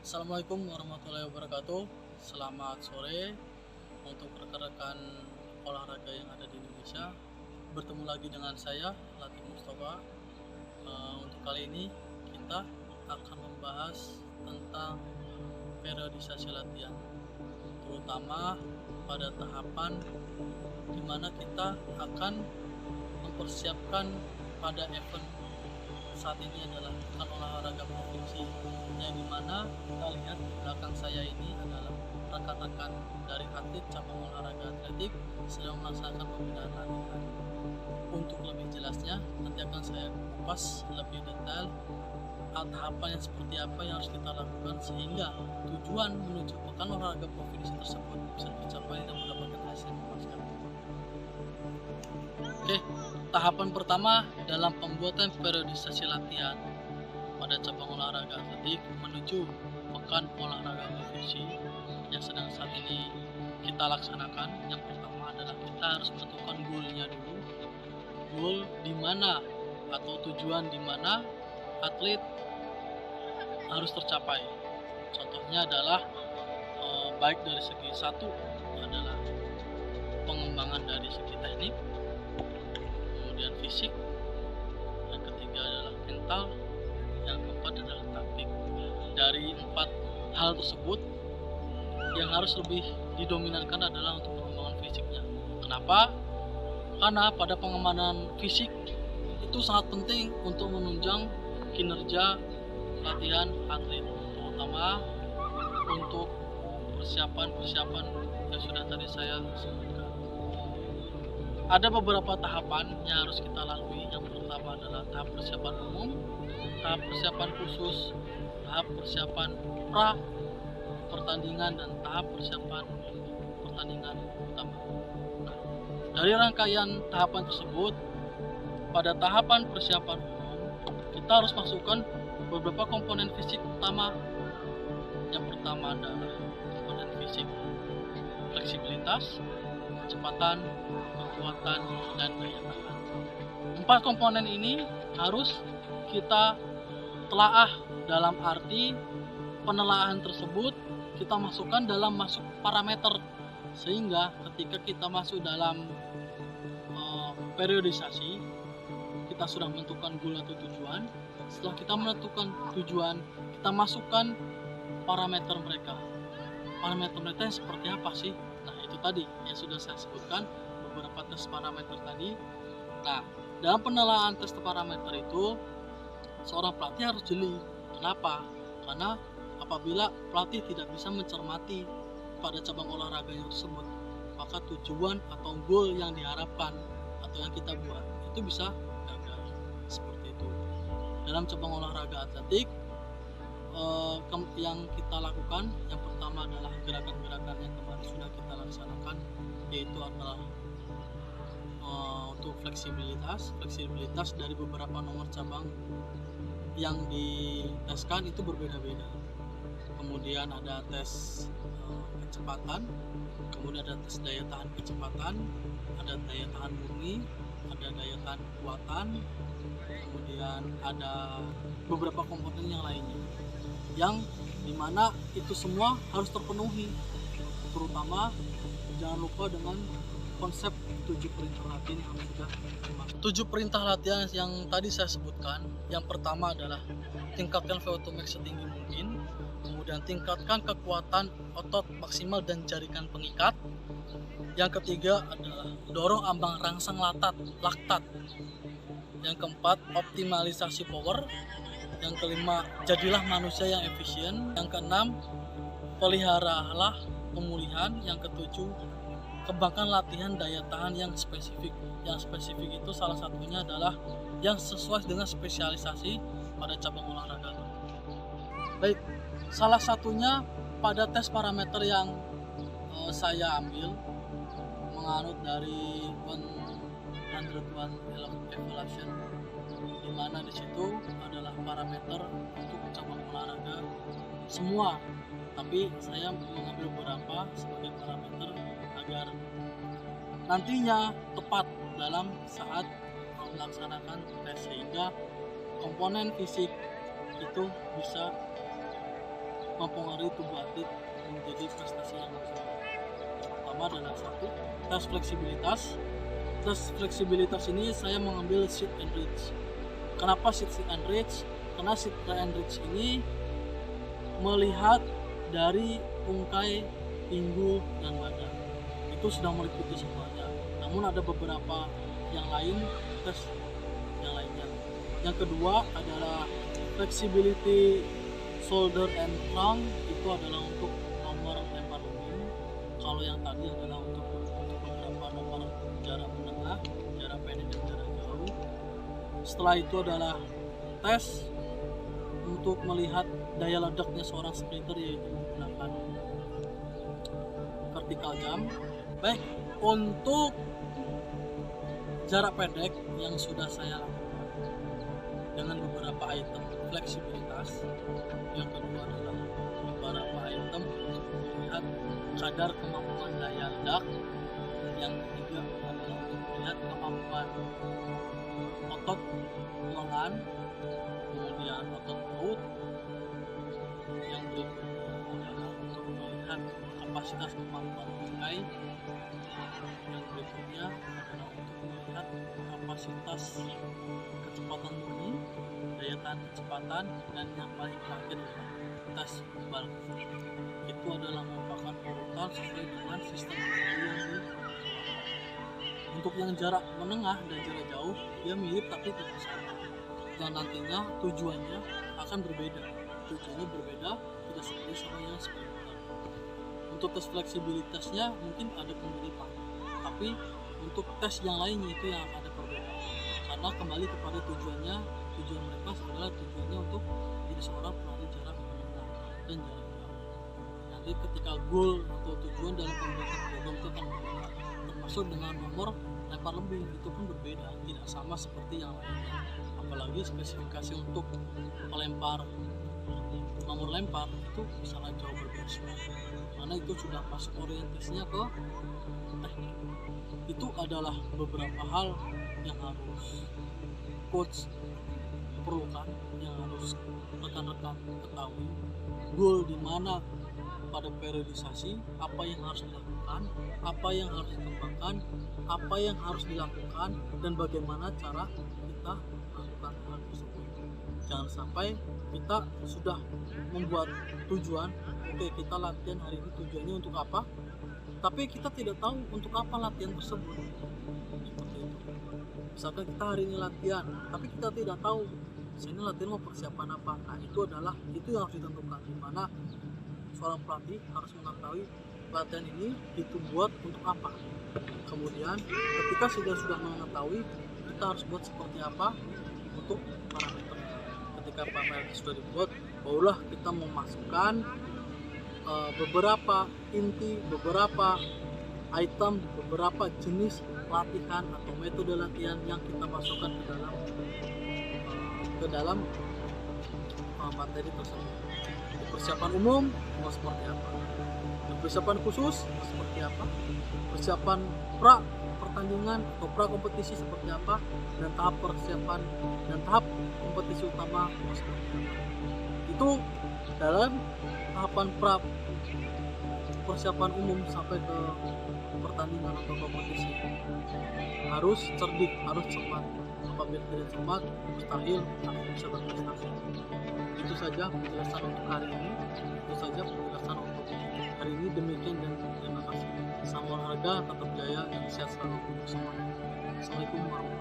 Assalamualaikum warahmatullahi wabarakatuh. Selamat sore untuk rekan-rekan olahraga yang ada di Indonesia. Bertemu lagi dengan saya, Latif Mustafa. Untuk kali ini kita akan membahas tentang periodisasi latihan, terutama pada tahapan di mana kita akan mempersiapkan pada event saat ini adalah pekan olahraga provinsi, yang dimana kita lihat di belakang saya ini adalah rekan-rekan dari atlet cabang olahraga atletik sedang melaksanakan pembinaan latihan. Untuk lebih jelasnya nanti akan saya kupas lebih detail tahapan yang seperti apa yang harus kita lakukan sehingga tujuan menuju pekan olahraga provinsi tersebut bisa tercapai dan mendapatkan hasil memuaskan. Oke, tahapan pertama dalam pembuatan periodisasi latihan pada cabang olahraga atletik menuju pekan olahraga provinsi yang sedang saat ini kita laksanakan. Yang pertama adalah kita harus menentukan goalnya dulu, goal di mana atau tujuan di mana atlet harus tercapai. Contohnya adalah baik dari segi satu adalah pengembangan dari segi teknik, kemudian fisik, yang ketiga adalah mental, yang keempat adalah taktik. Dari empat hal tersebut yang harus lebih didominankan adalah untuk pengembangan fisiknya. Kenapa? Karena pada pengembangan fisik itu sangat penting untuk menunjang kinerja latihan atlet, terutama untuk persiapan yang sudah tadi saya sebutkan. Ada beberapa tahapan yang harus kita lalui. Yang pertama adalah tahap persiapan umum, tahap persiapan khusus, tahap persiapan pra pertandingan, dan tahap persiapan pertandingan utama. Dari rangkaian tahapan tersebut, pada tahapan persiapan umum kita harus masukkan beberapa komponen fisik utama. Yang pertama adalah komponen fisik fleksibilitas, kecepatan, kekuatan, dan daya tahan. Empat komponen ini harus kita telaah. Dalam arti penelaahan tersebut kita masukkan dalam masuk parameter, sehingga ketika kita masuk dalam periodisasi kita sudah menentukan goal atau tujuan. Setelah kita menentukan tujuan, kita masukkan parameter mereka. Parameter mereka yang seperti apa sih? Nah, itu tadi yang sudah saya sebutkan, beberapa tes parameter tadi. Nah, dalam penelaahan tes parameter itu seorang pelatih harus jeli. Kenapa? Karena apabila pelatih tidak bisa mencermati pada cabang olahraga yang tersebut, maka tujuan atau goal yang diharapkan atau yang kita buat itu bisa gagal. Seperti itu. Dalam cabang olahraga atletik, yang kita lakukan yang pertama adalah gerakan-gerakan yang kemarin sudah kita laksanakan, yaitu adalah untuk fleksibilitas dari beberapa nomor cabang yang diteskan itu berbeda-beda. Kemudian ada tes kecepatan, kemudian ada tes daya tahan kecepatan, ada daya tahan murni, ada daya tahan kekuatan, kemudian ada beberapa komponen yang lainnya, yang dimana itu semua harus terpenuhi. Terutama jangan lupa dengan konsep 7 perintah latihan yang sudah dimaksud. 7 perintah latihan yang tadi saya sebutkan, yang pertama adalah tingkatkan VO2 max setinggi mungkin, kemudian tingkatkan kekuatan otot maksimal dan jaringan pengikat. Yang ketiga adalah dorong ambang rangsang laktat. Yang keempat, optimalisasi power. Yang kelima, jadilah manusia yang efisien. Yang keenam, peliharalah pemulihan. Yang ketujuh, kembangkan latihan daya tahan yang spesifik. Yang spesifik itu salah satunya adalah yang sesuai dengan spesialisasi pada cabang olahraga. Baik, salah satunya pada tes parameter yang saya ambil menganut dari 101 evaluation, di mana di situ adalah parameter untuk cabang olahraga semua, tapi saya mengambil beberapa sebagai parameter agar nantinya tepat dalam saat melaksanakan tes, sehingga komponen fisik itu bisa mempengaruhi tubuh atlet menjadi prestasi yang maksimal. Pertama adalah satu, tes fleksibilitas. Tes fleksibilitas ini saya mengambil sit and reach. Kenapa sit and reach? Karena sit and reach ini melihat dari ungkai, pinggul, dan badan. Itu sudah meliputi semuanya. Namun ada beberapa yang lain, tes yang lainnya. Yang kedua adalah flexibility shoulder and trunk. Itu adalah untuk nomor lempar lebih. Kalau yang tadi adalah untuk beberapa nomor jarak menengah, jarak pendek, dan jarak jauh. Setelah itu adalah tes untuk melihat daya ledaknya seorang sprinter, yaitu menggunakan vertical jump. Baik, untuk jarak pendek yang sudah saya lakukan dengan beberapa item fleksibilitas. Yang kedua adalah beberapa item untuk melihat kadar kemampuan daya ledak. Yang ketiga adalah untuk melihat kemampuan otot lengan, kemudian otot perut. Yang berikutnya adalah untuk melihat kapasitas kemampuan ungkai. Yang berikutnya adalah untuk melihat kapasitas kecepatan murni, daya tahan kecepatan, dan yang paling terakhir adalah tes bulk. Itu adalah merupakan urutan sesuai dengan sistem yang dikeluarkan. Untuk yang jarak menengah dan jarak jauh, dia mirip tapi tidak sama. Dan nantinya tujuannya akan berbeda. Tujuannya berbeda, tidak seperti sama yang sprinter. Untuk tes fleksibilitasnya mungkin ada pemiripan, tapi untuk tes yang lainnya itu yang ada perbedaan. Karena kembali kepada tujuan mereka adalah tujuannya untuk jadi seorang pelari jarak menengah dan jarak jauh. Nanti ketika goal atau tujuan dalam pembuatan program itu akan berbeda, termasuk dengan nomor lempar lebih itu pun berbeda, tidak sama seperti yang lainnya. Apalagi spesifikasi untuk pelempar nomor lempar itu sangat jauh berbeda, karena itu sudah masuk orientasinya ke teknik. Itu adalah beberapa hal yang harus coach perlukan, yang harus rekan-rekan ketahui. Goal di mana pada periodisasi, apa yang harus dilakukan, apa yang harus dikembangkan, apa yang harus dilakukan, dan bagaimana cara kita melakukan hal tersebut. Jangan sampai kita sudah membuat tujuan, oke, kita latihan hari ini tujuannya untuk apa, tapi kita tidak tahu untuk apa latihan tersebut. Seperti itu. Misalkan kita hari ini latihan, tapi kita tidak tahu saya ini latihan mau persiapan apa. Nah, itu yang harus ditentukan, di mana seorang pelatih harus mengetahui latihan ini dibuat untuk apa. Kemudian ketika sudah mengetahui, kita harus buat seperti apa untuk parameter. Ketika parameter sudah dibuat, barulah kita memasukkan beberapa inti, beberapa item, beberapa jenis latihan atau metode latihan yang kita masukkan ke dalam materi tersebut. Di persiapan umum mau seperti apa, di persiapan khusus mau seperti apa, persiapan pra pertandingan atau pra kompetisi seperti apa, dan tahap persiapan dan tahap kompetisi utama mau seperti apa. Itu dalam tahapan pra persiapan umum sampai ke pertandingan atau kompetisi. Harus cerdik, harus cermat. Apabila tidak cermat, mustahil akan bisa berprestasi. Itu saja penjelasan untuk hari ini. Itu saja penjelasan untuk hari ini. Demikian dan terima kasih. Salam olahraga, tetap jaya, dan sehat selalu untuk semuanya. Assalamualaikum warahmatullahi wabarakatuh.